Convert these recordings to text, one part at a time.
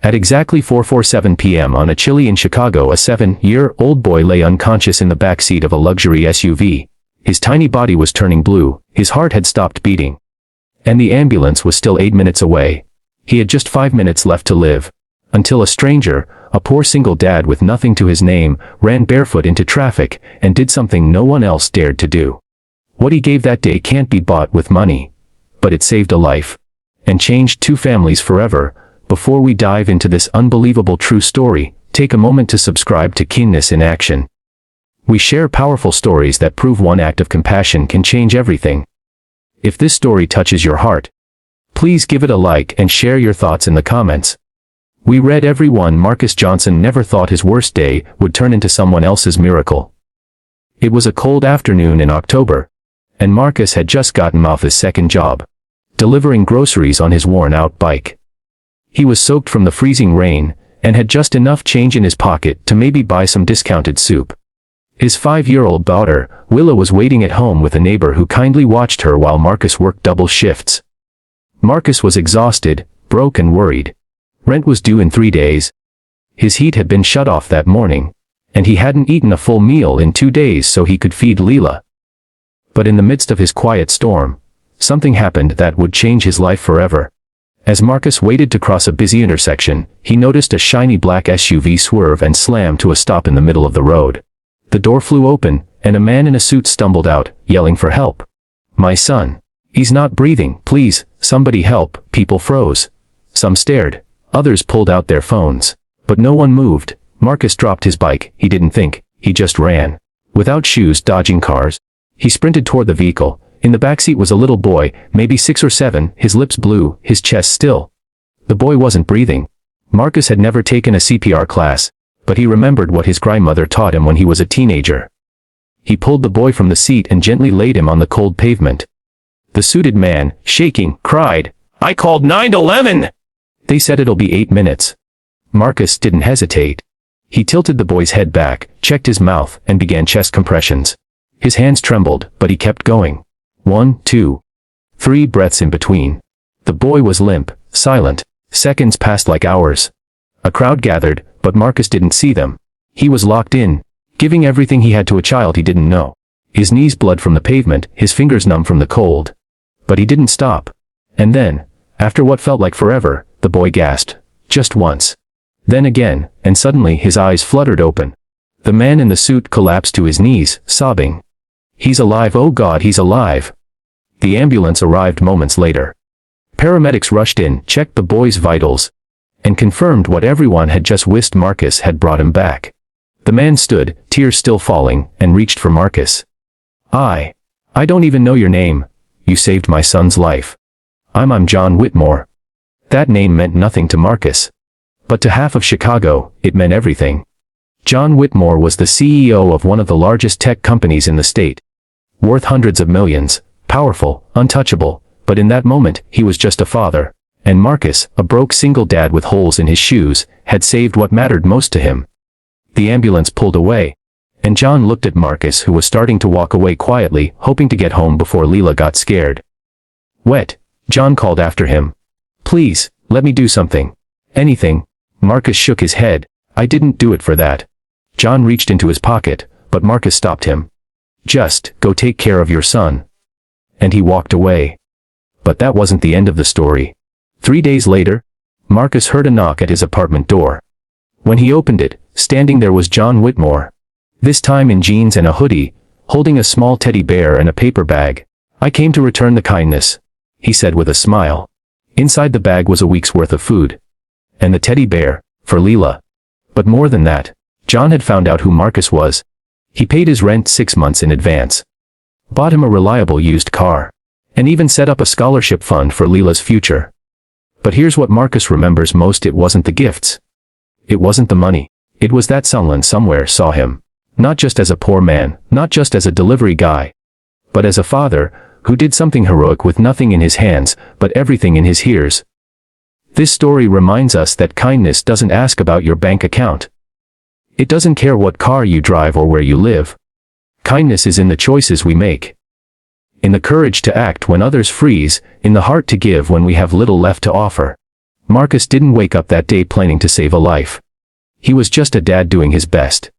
At exactly 4:47 p.m. on a chilly in Chicago, a 7-year-old boy lay unconscious in the back seat of a luxury SUV. His tiny body was turning blue, his heart had stopped beating. And the ambulance was still 8 minutes away. He had just 5 minutes left to live. Until a stranger, a poor single dad with nothing to his name, ran barefoot into traffic and did something no one else dared to do. What he gave that day can't be bought with money. But it saved a life. And changed 2 families forever. Before we dive into this unbelievable true story, take a moment to subscribe to Kindness in Action. We share powerful stories that prove one act of compassion can change everything. If this story touches your heart, please give it a like and share your thoughts in the comments. We read every one. Marcus Johnson never thought his worst day would turn into someone else's miracle. It was a cold afternoon in October, and Marcus had just gotten off his second job, delivering groceries on his worn-out bike. He was soaked from the freezing rain, and had just enough change in his pocket to maybe buy some discounted soup. His 5-year-old daughter, Willa, was waiting at home with a neighbor who kindly watched her while Marcus worked double shifts. Marcus was exhausted, broke and worried. Rent was due in 3 days. His heat had been shut off that morning, and he hadn't eaten a full meal in 2 days so he could feed Leela. But in the midst of his quiet storm, something happened that would change his life forever. As Marcus waited to cross a busy intersection, he noticed a shiny black SUV swerve and slam to a stop in the middle of the road. The door flew open, and a man in a suit stumbled out, yelling for help. "My son. He's not breathing. Please, somebody help." People froze. Some stared. Others pulled out their phones. But no one moved. Marcus dropped his bike. He didn't think. He just ran. Without shoes, dodging cars. He sprinted toward the vehicle. In the backseat was a little boy, maybe 6 or 7, his lips blue, his chest still. The boy wasn't breathing. Marcus had never taken a CPR class, but he remembered what his grandmother taught him when he was a teenager. He pulled the boy from the seat and gently laid him on the cold pavement. The suited man, shaking, cried, "I called 911! They said it'll be 8 minutes. Marcus didn't hesitate. He tilted the boy's head back, checked his mouth, and began chest compressions. His hands trembled, but he kept going. 1, 2, 3 breaths in between. The boy was limp, silent. Seconds passed like hours. A crowd gathered, but Marcus didn't see them. He was locked in, giving everything he had to a child he didn't know. His knees bled from the pavement, his fingers numb from the cold. But he didn't stop. And then, after what felt like forever, the boy gasped. Just once. Then again, and suddenly his eyes fluttered open. The man in the suit collapsed to his knees, sobbing. "He's alive, oh God, he's alive." The ambulance arrived moments later. Paramedics rushed in, checked the boy's vitals, and confirmed what everyone had just wished. Marcus had brought him back. The man stood, tears still falling, and reached for Marcus. I don't even know your name. You saved my son's life. I'm John Whitmore." That name meant nothing to Marcus. But to half of Chicago, it meant everything. John Whitmore was the CEO of one of the largest tech companies in the state. Worth hundreds of millions, powerful, untouchable, but in that moment, he was just a father. And Marcus, a broke single dad with holes in his shoes, had saved what mattered most to him. The ambulance pulled away, and John looked at Marcus, who was starting to walk away quietly, hoping to get home before Leela got scared. "Wet," John called after him. "Please, let me do something. Anything." Marcus shook his head. "I didn't do it for that." John reached into his pocket, but Marcus stopped him. "Just go take care of your son." And he walked away. But that wasn't the end of the story. 3 days later, Marcus heard a knock at his apartment door. When he opened it, standing there was John Whitmore. This time in jeans and a hoodie, holding a small teddy bear and a paper bag. "I came to return the kindness," he said with a smile. Inside the bag was a week's worth of food. And the teddy bear, for Leela. But more than that, John had found out who Marcus was. He paid his rent 6 months in advance. Bought him a reliable used car. And even set up a scholarship fund for Leela's future. But here's what Marcus remembers most: it wasn't the gifts. It wasn't the money. It was that someone somewhere saw him. Not just as a poor man, not just as a delivery guy, but as a father, who did something heroic with nothing in his hands, but everything in his ears. This story reminds us that kindness doesn't ask about your bank account. It doesn't care what car you drive or where you live. Kindness is in the choices we make. In the courage to act when others freeze, in the heart to give when we have little left to offer. Marcus didn't wake up that day planning to save a life. He was just a dad doing his best.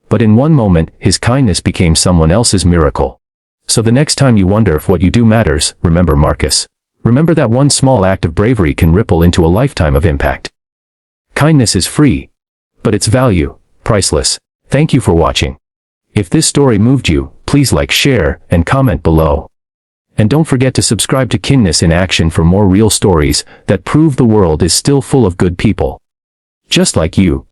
But in one moment, his kindness became someone else's miracle. So the next time you wonder if what you do matters, remember Marcus. Remember that one small act of bravery can ripple into a lifetime of impact. Kindness is free, but its value, priceless. Thank you for watching. If this story moved you, please like, share, and comment below. And don't forget to subscribe to Kindness in Action for more real stories that prove the world is still full of good people. Just like you.